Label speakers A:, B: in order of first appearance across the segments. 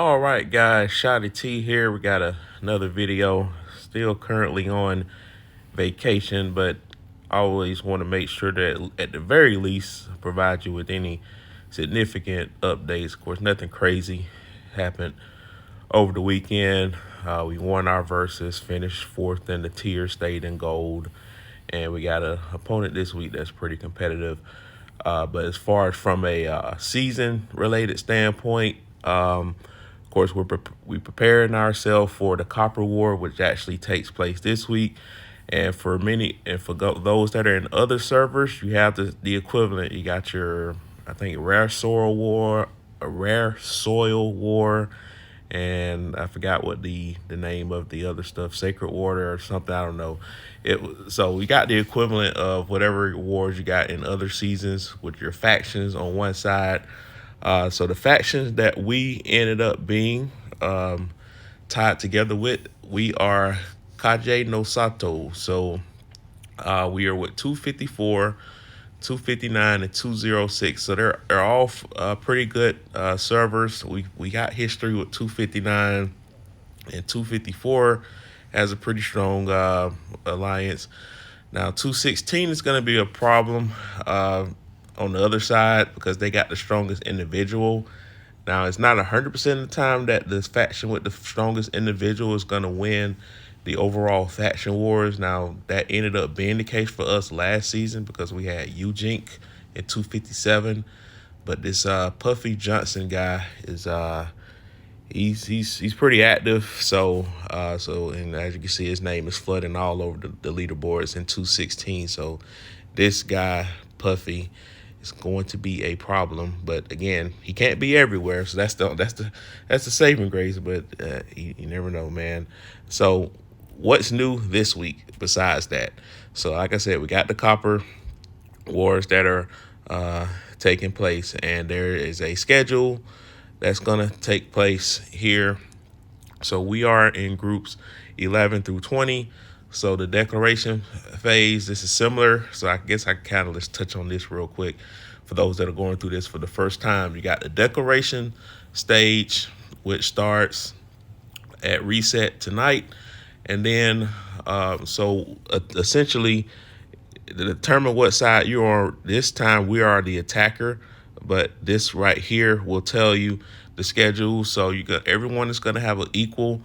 A: All right, guys, Shotty T here. We got another video. Still currently on vacation, but always want to make sure that at the very least provide you with any significant updates. Of course, nothing crazy happened over the weekend. We won our versus, finished fourth in the tier, stayed in gold, and we got an opponent this week that's pretty competitive. But as far as from a season related standpoint, of course, we preparing ourselves for the Copper War, which actually takes place this week. And for those that are in other servers, you have the equivalent. You got your, I think, rare soil war, and I forgot what the name of the other stuff, Sacred Water or something. I don't know. So we got the equivalent of whatever wars you got in other seasons with your factions on one side. So the factions that we ended up being tied together with, we are Kaje no Sato. So we are with 254, 259, and 206. So they're all pretty good servers. We got history with 259 and 254 has a pretty strong alliance. Now 216 is going to be a problem on the other side because they got the strongest individual. Now it's not 100% of the time that this faction with the strongest individual is going to win the overall faction wars. Now that ended up being the case for us last season because we had Ujink at 257, but this Puffy Johnson guy is he's pretty active. So and as you can see, his name is flooding all over the leaderboards in 216. So this guy Puffy is going to be a problem. But again, he can't be everywhere. So that's the saving grace. But you never know, man. So what's new this week besides that? So like I said, we got the Copper Wars that are taking place, and there is a schedule that's going to take place here. So we are in groups 11 through 20. So the declaration phase, this is similar. So I guess I can kind of just touch on this real quick for those that are going through this for the first time. You got the declaration stage, which starts at reset tonight. And then, essentially, to determine what side you're on, this time we are the attacker, but this right here will tell you the schedule. So everyone is going to have an equal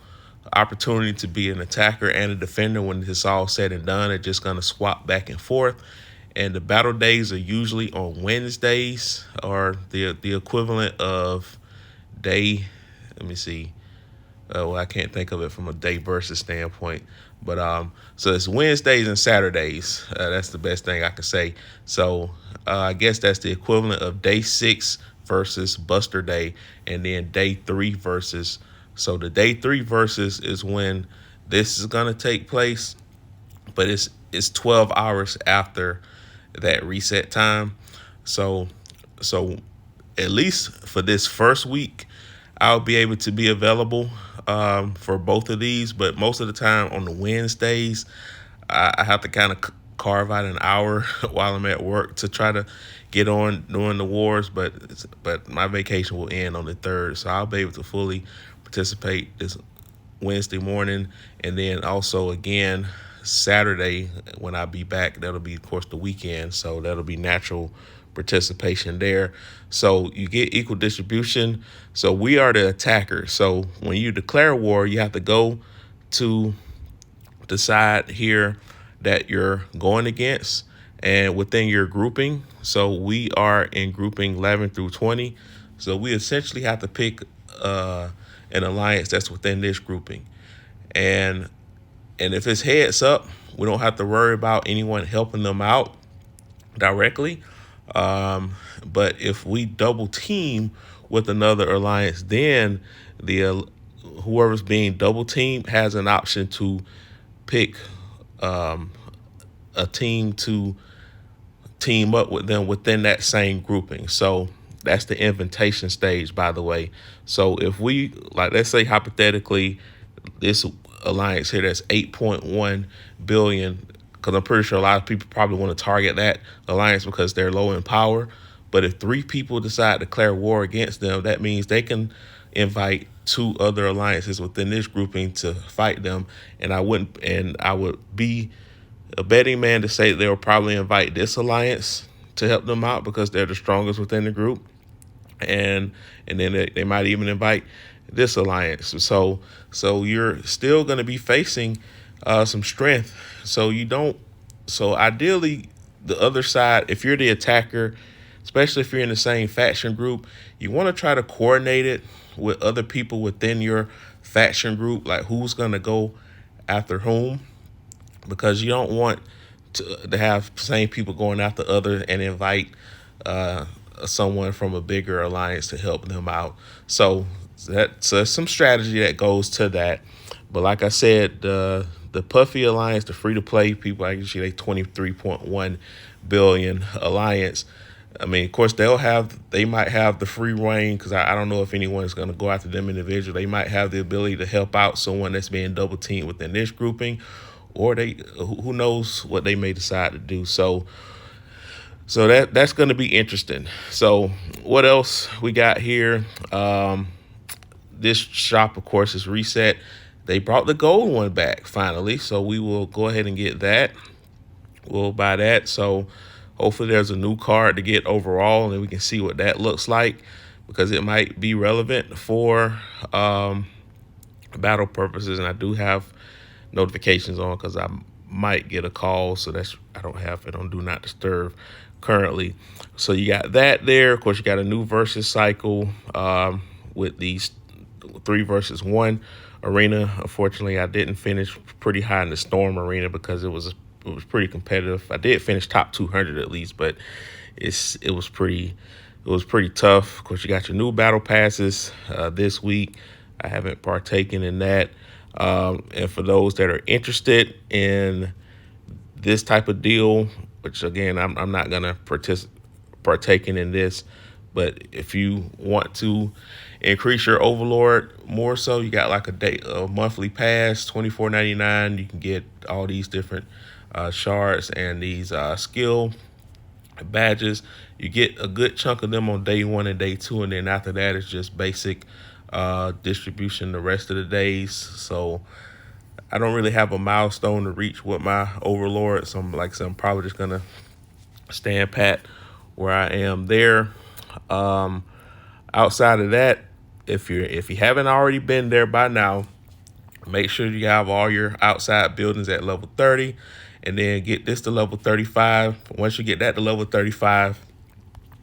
A: opportunity to be an attacker and a defender when it's all said and done. They're just going to swap back and forth. And the battle days are usually on Wednesdays, or the equivalent of day. Let me see. Well, I can't think of it from a day versus standpoint, but so it's Wednesdays and Saturdays. That's the best thing I can say. So I guess that's the equivalent of day 6 versus Buster Day, and then day 3 versus. So the day 3 versus is when this is gonna take place, but it's 12 hours after that reset time. So at least for this first week, I'll be able to be available for both of these. But most of the time on the Wednesdays, I have to kind of carve out an hour while I'm at work to try to get on during the wars. But my vacation will end on the 3rd, so I'll be able to fully participate this Wednesday morning, and then also again Saturday when I be back. That'll be, of course, the weekend, so that'll be natural participation there. So you get equal distribution. So we are the attacker. So when you declare war, you have to go to the side here that you're going against and within your grouping. So we are in grouping 11 through 20. So we essentially have to pick an alliance that's within this grouping. And if it's heads up, we don't have to worry about anyone helping them out directly. But if we double team with another alliance, then the whoever's being double teamed has an option to pick a team to team up with them within that same grouping. So that's the invitation stage, by the way. So if we, like, let's say hypothetically, this alliance here that's 8.1 billion, because I'm pretty sure a lot of people probably want to target that alliance because they're low in power. But if 3 people decide to declare war against them, that means they can invite two other alliances within this grouping to fight them. And I would be a betting man to say they'll probably invite this alliance to help them out because they're the strongest within the group, and then they might even invite this alliance. So you're still going to be facing some strength. So you don't. So ideally, the other side, if you're the attacker, especially if you're in the same faction group, you want to try to coordinate it with other people within your faction group, like who's going to go after whom, because you don't want to have same people going after other and invite uh, someone from a bigger alliance to help them out. So some strategy that goes to that. But like I said, the Puffy Alliance, the free to play people, actually they 23.1 billion alliance. I mean, of course, they might have the free reign because I don't know if anyone is going to go after them individually. They might have the ability to help out someone that's being double teamed within this grouping, or who knows what they may decide to do. So that's going to be interesting. So what else we got here? This shop, of course, is reset. They brought the gold one back finally, so we will go ahead and get that. We'll buy that. So hopefully there's a new card to get overall, and we can see what that looks like, because it might be relevant for battle purposes. And I do have notifications on because I might get a call, so I don't have it on do not disturb currently. So you got that there. Of course, you got a new versus cycle with these 3 versus 1 arena. Unfortunately, I didn't finish pretty high in the Storm arena because it was pretty competitive. I did finish top 200 at least, but it was pretty tough. Of course, you got your new battle passes this week. I haven't partaken in that. And for those that are interested in this type of deal, which again, I'm not gonna partaking in this, but if you want to increase your Overlord more so, you got like a monthly pass, $24.99. You can get all these different shards and these skill badges. You get a good chunk of them on day 1 and day 2, and then after that it's just basic distribution the rest of the days. So I don't really have a milestone to reach with my Overlord, so I'm probably just gonna stand pat where I am there. Outside of that, if you haven't already been there by now, make sure you have all your outside buildings at level 30, and then get this to level 35. Once you get that to level 35,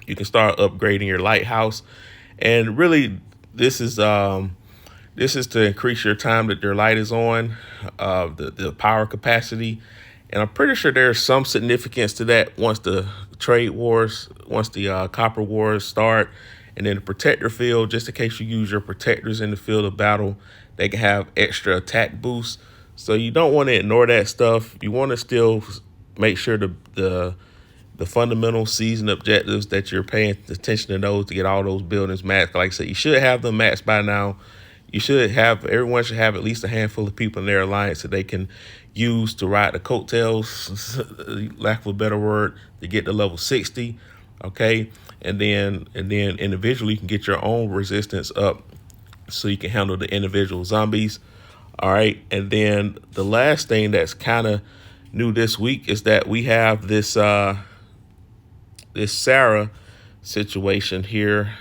A: you can start upgrading your lighthouse. And really, this is to increase your time that your light is on, the power capacity. And I'm pretty sure there's some significance to that once the copper wars start. And then the protector field, just in case you use your protectors in the field of battle, they can have extra attack boosts. So you don't want to ignore that stuff. You want to still make sure the fundamental season objectives that you're paying attention to those to get all those buildings maxed. Like I said, you should have them maxed by now. Everyone should have at least a handful of people in their alliance that they can use to ride the coattails, lack of a better word, to get to level 60. Okay. And then individually you can get your own resistance up so you can handle the individual zombies. All right. And then the last thing that's kind of new this week is that we have this Sarah situation here.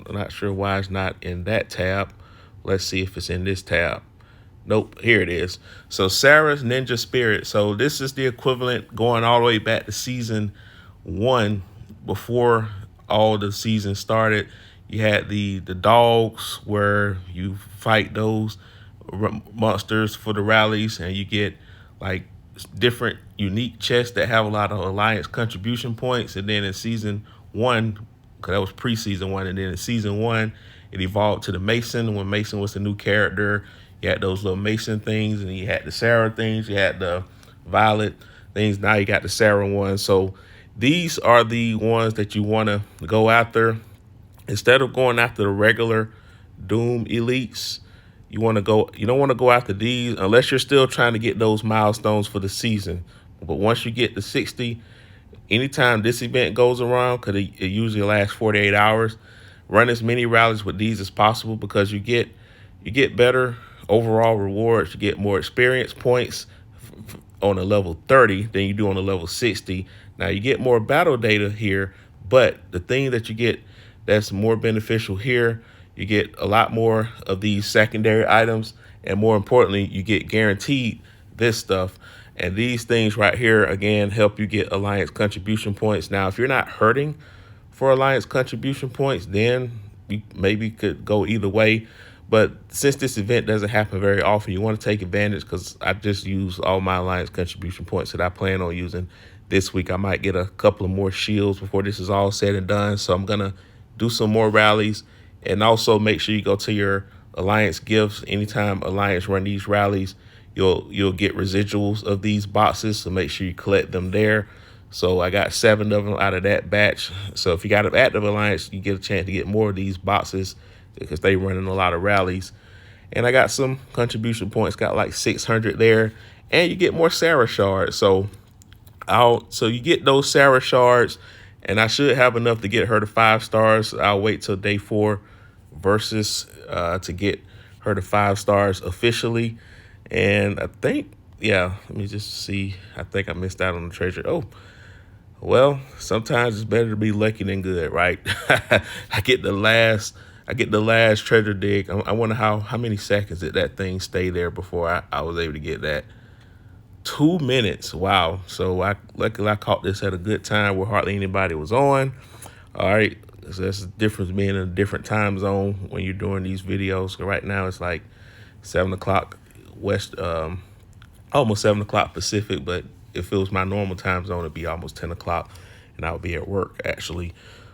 A: I'm not sure why it's not in that tab. Let's see if it's in this tab. Nope, here it is. So Sarah's Ninja Spirit. So this is the equivalent going all the way back to season 1, before all the season started. You had the dogs where you fight those monsters for the rallies, and you get like different unique chests that have a lot of alliance contribution points. And then in season 1, because that was pre-season 1, and then in season 1 it evolved to the Mason. When Mason was the new character, you had those little Mason things, and you had the Sarah things, you had the Violet things. Now you got the Sarah ones. So these are the ones that you want to go after. Instead of going after the regular Doom elites, you don't want to go after these unless you're still trying to get those milestones for the season. But once you get to 60, anytime this event goes around, because it usually lasts 48 hours, run as many rallies with these as possible, because you get you get better overall rewards. You get more experience points on a level 30 than you do on a level 60. Now you get more battle data here, but the thing that you get that's more beneficial here, you get a lot more of these secondary items, and more importantly, you get guaranteed this stuff. And these things right here, again, help you get alliance contribution points. Now, if you're not hurting for alliance contribution points, then you maybe could go either way. But since this event doesn't happen very often, you want to take advantage, because I just used all my alliance contribution points that I plan on using this week. I might get a couple of more shields before this is all said and done. So I'm going to do some more rallies, and also make sure you go to your alliance gifts. Anytime alliance run these rallies, you'll get residuals of these boxes, so make sure you collect them there. So I got 7 of them out of that batch. So if you got an active alliance, you get a chance to get more of these boxes, because they running a lot of rallies. And I got some contribution points, got like 600 there, and you get more Sarah shards. So you get those Sarah shards, and I should have enough to get her to 5 stars. I'll wait till day 4 versus to get her to 5 stars officially. And I think, yeah, let me just see. I think I missed out on the treasure. Oh, well, sometimes it's better to be lucky than good, right? I get the last treasure dig. I wonder how many seconds did that thing stay there before I was able to get that. 2 minutes. Wow. So luckily I caught this at a good time where hardly anybody was on. All right. So that's the difference being in a different time zone when you're doing these videos. So right now it's like 7 o'clock West, almost 7 o'clock Pacific, but if it was my normal time zone, it'd be almost 10 o'clock, and I would be at work actually.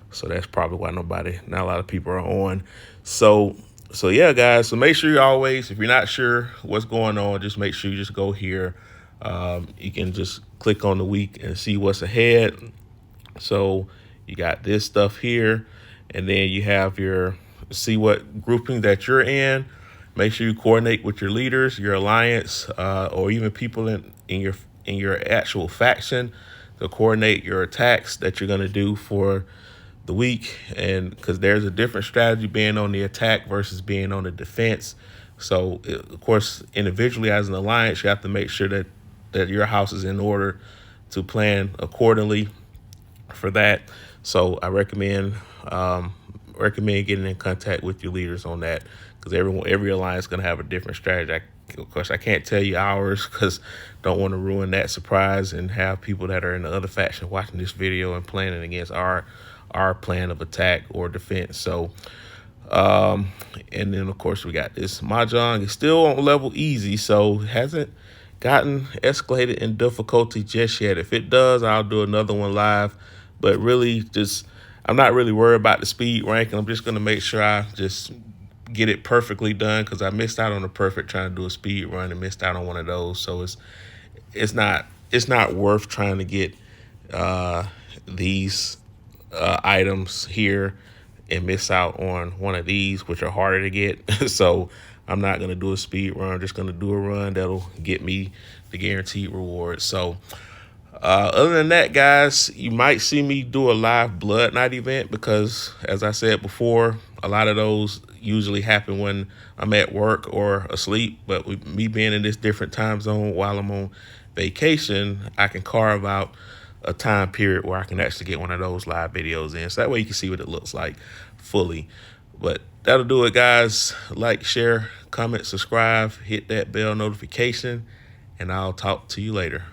A: So that's probably why not a lot of people are on. So yeah, guys. So make sure you always, if you're not sure what's going on, just make sure you just go here. You can just click on the week and see what's ahead. So you got this stuff here, and then you have see what grouping that you're in. Make sure you coordinate with your leaders, your alliance, or even people in your actual faction to coordinate your attacks that you're going to do for the week. And because there's a different strategy being on the attack versus being on the defense. So of course, individually as an alliance, you have to make sure that your house is in order to plan accordingly for that. So I recommend getting in contact with your leaders on that, because every alliance is going to have a different strategy. Of course, I can't tell you ours, because don't want to ruin that surprise and have people that are in the other faction watching this video and planning against our plan of attack or defense. So and then of course we got this Mahjong. It's still on level easy, so hasn't gotten escalated in difficulty just yet. If it does, I'll do another one live. But really, I'm not really worried about the speed ranking. I'm just going to make sure I just get it perfectly done, because I missed out on the perfect trying to do a speed run and missed out on one of those. So it's not worth trying to get these items here and miss out on one of these, which are harder to get. So I'm not going to do a speed run. I'm just going to do a run that'll get me the guaranteed reward. So other than that, guys, you might see me do a live Blood Night event, because as I said before, a lot of those usually happen when I'm at work or asleep. But with me being in this different time zone while I'm on vacation, I can carve out a time period where I can actually get one of those live videos in. So that way you can see what it looks like fully. But that'll do it, guys. Like, share, comment, subscribe, hit that bell notification, and I'll talk to you later.